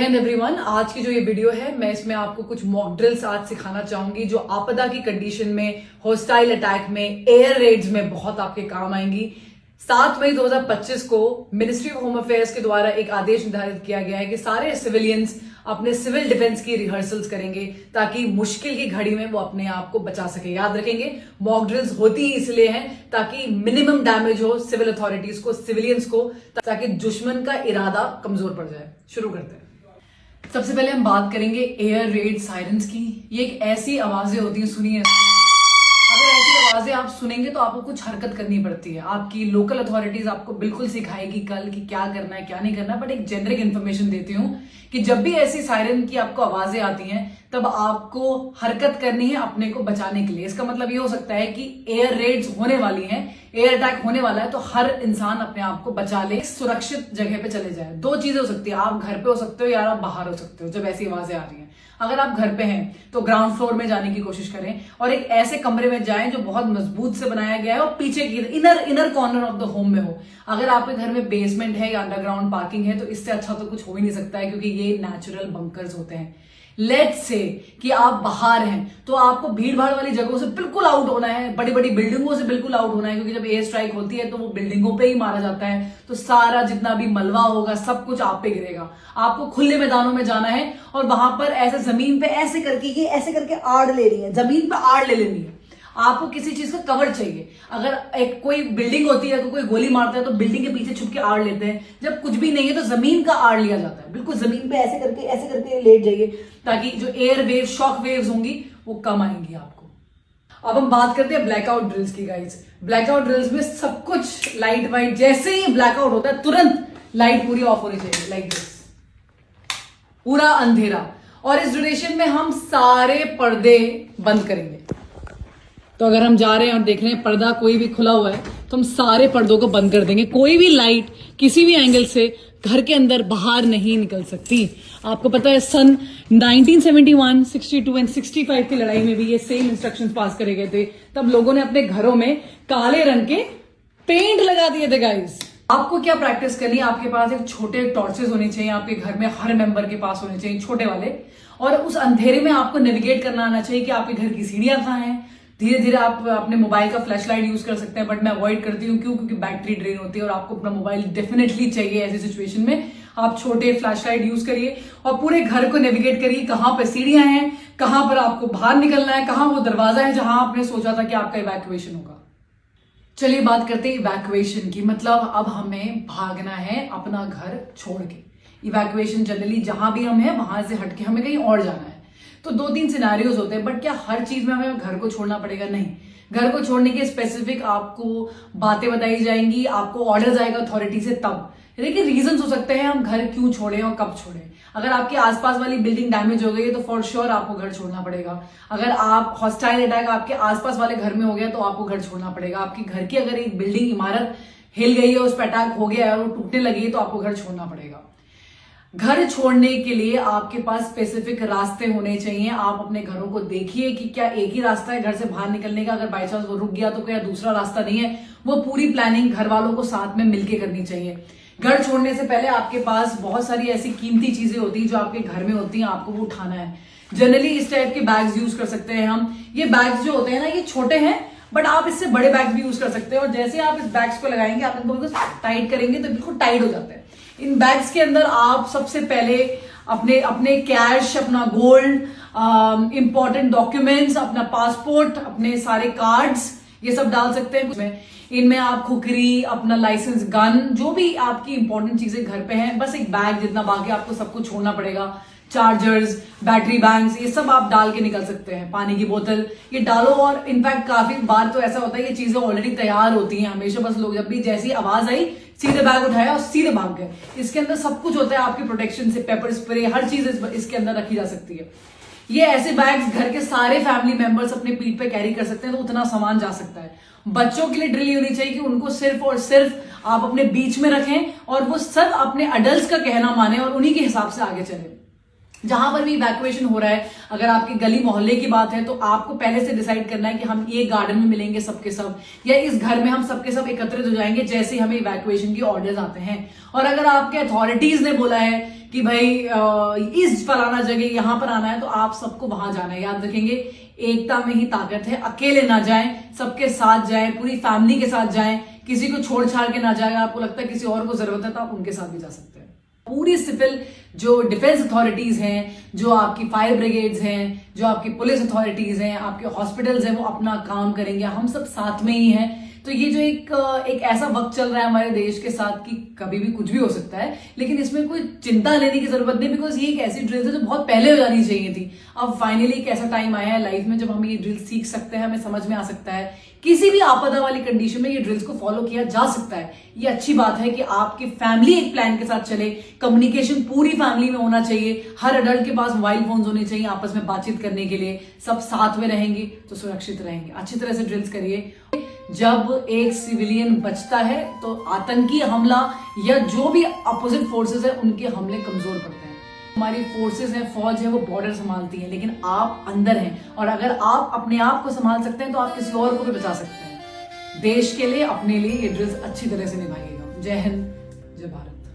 Hind everyone. आज की जो ये वीडियो है मैं इसमें आपको कुछ मॉक ड्रिल्स आज सिखाना चाहूंगी जो आपदा की कंडीशन में, हॉस्टाइल अटैक में, एयर रेड्स में बहुत आपके काम आएंगी। 7 मई 2025 को मिनिस्ट्री ऑफ होम अफेयर्स के द्वारा एक आदेश निर्धारित किया गया है कि सारे सिविलियंस अपने सिविल डिफेंस की रिहर्सल्स करेंगे ताकि मुश्किल की घड़ी में वो अपने आप को बचा सके। याद रखेंगे, मॉक ड्रिल्स होती ही इसलिए हैं ताकि मिनिमम डैमेज हो सिविल अथॉरिटीज को, सिविलियंस को, ताकि दुश्मन का इरादा कमजोर पड़ जाए। शुरू करते हैं। सबसे पहले हम बात करेंगे एयर रेड सायरन्स की। ये एक ऐसी आवाजें होती हैं, सुनिए। अगर ऐसी आवाजें आप सुनेंगे तो आपको कुछ हरकत करनी पड़ती है। आपकी लोकल अथॉरिटीज आपको बिल्कुल सिखाएगी कल कि क्या करना है क्या नहीं करना है, बट एक जेनरिक इन्फॉर्मेशन देती हूँ कि जब भी ऐसी सायरन की आपको आवाजें आती हैं तब आपको हरकत करनी है अपने को बचाने के लिए। इसका मतलब ये हो सकता है कि एयर रेड्स होने वाली हैं, एयर अटैक होने वाला है, तो हर इंसान अपने आप को बचा ले, सुरक्षित जगह पे चले जाए। 2 चीजें हो सकती है, आप घर पे हो सकते हो या आप बाहर हो सकते हो जब ऐसी आवाजें आ रही हैं। अगर आप घर पे हैं तो ग्राउंड फ्लोर में जाने की कोशिश करें और एक ऐसे कमरे में जाएं जो बहुत मजबूत से बनाया गया है और पीछे की inner corner of the home में हो। अगर आपके घर में बेसमेंट है या अंडरग्राउंड पार्किंग है तो इससे अच्छा तो कुछ हो ही नहीं सकता है, क्योंकि ये नेचुरल बंकर्स होते हैं। लेट्स से कि आप बाहर हैं तो आपको भीड़ भाड़ वाली जगहों से बिल्कुल आउट होना है, बड़ी बड़ी बिल्डिंगों से बिल्कुल आउट होना है, क्योंकि जब एयर स्ट्राइक होती है तो वो बिल्डिंगों पे ही मारा जाता है, तो सारा जितना भी मलबा होगा सब कुछ आप पे गिरेगा। आपको खुले मैदानों में जाना है और वहां पर ऐसे जमीन पे ऐसे करके आड़ ले रही है, जमीन पे आड़ ले लेनी है। आपको किसी चीज का कवर चाहिए। अगर एक कोई बिल्डिंग होती है तो कोई गोली मारता है तो बिल्डिंग के पीछे छुप के आड़ लेते हैं। जब कुछ भी नहीं है तो जमीन का आड़ लिया जाता है। बिल्कुल जमीन पे ऐसे करके लेट जाइए ताकि जो एयर वेव, शॉक वेव्स होंगी वो कम आएंगी आपको। अब हम बात करते हैं ब्लैकआउट ड्रिल्स की गाइस। ब्लैकआउट ड्रिल्स में सब कुछ लाइट वाइट, जैसे ही ब्लैकआउट होता है तुरंत लाइट पूरी ऑफ होनी चाहिए, लाइक दिस, पूरा अंधेरा। और इस ड्यूरेशन में हम सारे पर्दे बंद करेंगे। तो अगर हम जा रहे हैं और देख रहे हैं पर्दा कोई भी खुला हुआ है तो हम सारे पर्दों को बंद कर देंगे। कोई भी लाइट किसी भी एंगल से घर के अंदर बाहर नहीं निकल सकती। आपको पता है सन 1971, 62 एंड 65 की लड़ाई में भी ये सेम इंस्ट्रक्शंस पास करे गए थे। तब लोगों ने अपने घरों में काले रंग के पेंट लगा दिए थे गाइस। आपको क्या प्रैक्टिस करनी है, आपके पास एक छोटे टॉर्चेस होने चाहिए, आपके घर में हर मेंबर के पास होने चाहिए छोटे वाले। और उस अंधेरे में आपको नेविगेट करना आना चाहिए कि आपके घर की सीढ़ियां कहाँ हैं। धीरे धीरे आप अपने मोबाइल का फ्लैश लाइट यूज कर सकते हैं, बट मैं अवॉइड करती हूँ। क्यों? क्योंकि बैटरी ड्रेन होती है और आपको अपना मोबाइल डेफिनेटली चाहिए ऐसी सिचुएशन में। आप छोटे फ्लैश लाइट यूज करिए और पूरे घर को नेविगेट करिए, कहाँ पे सीढ़ियां हैं, कहाँ पर आपको बाहर निकलना है, कहाँ वो दरवाजा है जहां आपने सोचा था कि आपका इवैक्यूएशन होगा। चलिए बात करते हैं इवैक्यूएशन की। मतलब अब हमें भागना है अपना घर छोड़ के। इवैक्यूएशन जनरली जहां भी हम हैं वहां से हटके हमें कहीं और जाना है। तो 2-3 सिनेरियोज होते हैं, बट क्या हर चीज में हमें घर को छोड़ना पड़ेगा? नहीं। घर को छोड़ने के स्पेसिफिक आपको बातें बताई जाएंगी, आपको ऑर्डर आएगा अथॉरिटी से तब। देखिए रीजंस हो सकते हैं हम घर क्यों छोड़ें और कब छोड़ें। अगर आपके आसपास वाली बिल्डिंग डैमेज हो गई है तो फॉर श्योर आपको घर छोड़ना पड़ेगा। अगर आप हॉस्टाइल अटैक आपके आसपास वाले घर में हो गया तो आपको घर छोड़ना पड़ेगा। आपके घर की अगर एक बिल्डिंग, इमारत हिल गई है, उस पर अटैक हो गया है और वो टूटने लगी है तो आपको घर छोड़ना पड़ेगा। घर छोड़ने के लिए आपके पास स्पेसिफिक रास्ते होने चाहिए। आप अपने घरों को देखिए कि क्या एक ही रास्ता है घर से बाहर निकलने का। अगर बाई चांस वो रुक गया तो क्या दूसरा रास्ता नहीं है। वो पूरी प्लानिंग घर वालों को साथ में मिलकर करनी चाहिए। घर छोड़ने से पहले आपके पास बहुत सारी ऐसी कीमती चीजें होती हैं जो आपके घर में होती हैं, आपको वो उठाना है। जनरली इस टाइप के बैग्स यूज कर सकते हैं हम। ये बैग्स जो होते हैं ना, ये छोटे हैं बट आप इससे बड़े बैग भी यूज कर सकते हैं। और जैसे आप इस बैग्स को लगाएंगे, आप इनको बिल्कुल टाइट करेंगे तो बिल्कुल टाइट हो जाते हैं। इन बैग्स के अंदर आप सबसे पहले अपने कैश, अपना गोल्ड, इंपॉर्टेंट डॉक्यूमेंट्स, अपना पासपोर्ट, अपने सारे कार्ड्स, ये सब डाल सकते हैं। इनमें आप खुकरी, अपना लाइसेंस, गन, जो भी आपकी इंपॉर्टेंट चीजें घर पे हैं, बस एक बैग जितना, बाकी आपको सब कुछ छोड़ना पड़ेगा। चार्जर्स, बैटरी बैंक्स, ये सब आप डाल के निकल सकते हैं। पानी की बोतल ये डालो। और इनफैक्ट काफी बार तो ऐसा होता है ये चीजें ऑलरेडी तैयार होती हैं हमेशा। बस लोग जब भी जैसी आवाज आई सीधे बैग उठाया और सीधे भाग गए। इसके अंदर सब कुछ होता है आपकी प्रोटेक्शन से, पेपर स्प्रे, हर चीज इसके अंदर रखी जा सकती है। ये ऐसे बैग्स घर के सारे फैमिली मेंबर्स अपने पीठ पे कैरी कर सकते हैं, तो उतना सामान जा सकता है। बच्चों के लिए ड्रिल होनी चाहिए कि उनको सिर्फ और सिर्फ आप अपने बीच में रखें और वो सब अपने अडल्ट्स का कहना माने और उन्हीं के हिसाब से आगे चले। जहां पर भी इवैक्यूएशन हो रहा है, अगर आपकी गली मोहल्ले की बात है तो आपको पहले से डिसाइड करना है कि हम ये गार्डन में मिलेंगे सबके सब, या इस घर में हम सबके सब एकत्रित हो जाएंगे जैसे हमें इवैक्यूएशन की ऑर्डर्स आते हैं। और अगर आपके अथॉरिटीज ने बोला है कि भाई इस फलाना जगह यहां पर आना है तो आप सबको वहां जाना है। याद रखेंगे, एकता में ही ताकत है। अकेले ना जाएं, सबके साथ जाएं, पूरी फैमिली के साथ जाएं, किसी को छोड़ छाड़ के ना जाएं। आपको लगता है किसी और को जरूरत है तो आप उनके साथ भी जा सकते हैं। पूरी सिविल जो डिफेंस अथॉरिटीज हैं, जो आपकी फायर ब्रिगेड्स हैं, जो आपकी पुलिस अथॉरिटीज हैं, आपके हॉस्पिटल्स हैं, वो अपना काम करेंगे। हम सब साथ में ही हैं। तो ये जो एक ऐसा वक्त चल रहा है हमारे देश के साथ कि कभी भी कुछ भी हो सकता है, लेकिन इसमें कोई चिंता लेने की जरूरत नहीं, बिकॉज ये एक ऐसी ड्रिल है जो बहुत पहले हो जानी चाहिए थी। अब फाइनली एक ऐसा टाइम आया है लाइफ में जब हम ये ड्रिल सीख सकते हैं, हमें समझ में आ सकता है। किसी भी आपदा वाली कंडीशन में ये ड्रिल्स को फॉलो किया जा सकता है। ये अच्छी बात है कि आपकी फैमिली एक प्लान के साथ चले। कम्युनिकेशन पूरी फैमिली में होना चाहिए। हर अडल्ट के पास मोबाइल फोन होने चाहिए आपस में बातचीत करने के लिए। सब साथ में रहेंगे तो सुरक्षित रहेंगे। अच्छी तरह से ड्रिल्स करिए। जब एक सिविलियन बचता है तो आतंकी हमला या जो भी अपोजिट फोर्सेस है उनके हमले कमजोर पड़ते हैं। हमारी फोर्सेस है, फौज है, वो बॉर्डर संभालती है, लेकिन आप अंदर हैं और अगर आप अपने आप को संभाल सकते हैं तो आप किसी और को भी बचा सकते हैं। देश के लिए, अपने लिए ये ड्रिल्स अच्छी तरह से निभाइएगा। जय हिंद, जय भारत।